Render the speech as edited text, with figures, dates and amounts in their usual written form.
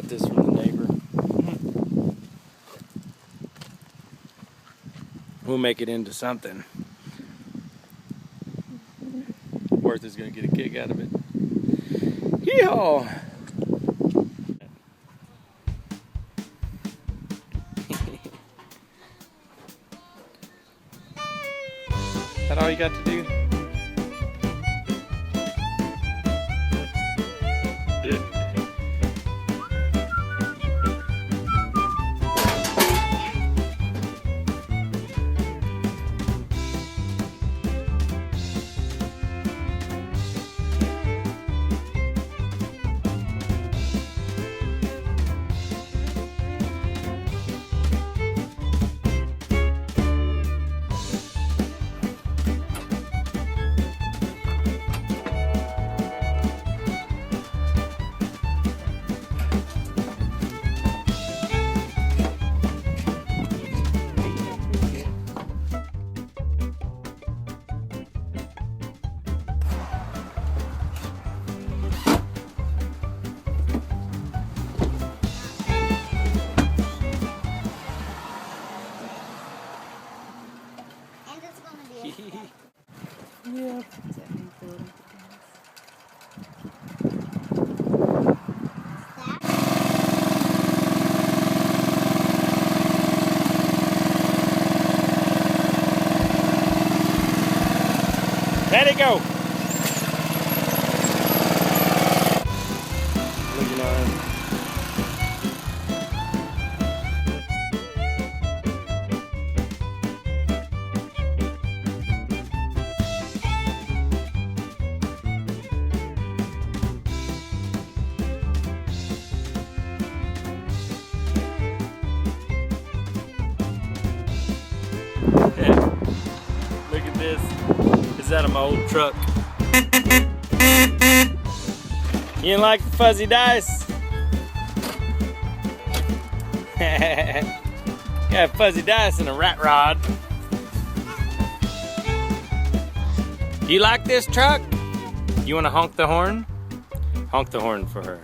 this from the neighbor. We'll make it into something. Wirth is gonna get a kick out of it. Yeehaw! That all you got to do? Yeah. Let it go. Looking on. Look at this. Is that my old truck? You didn't like the fuzzy dice? Got fuzzy dice and a rat rod. You like this truck? You want to honk the horn? Honk the horn for her.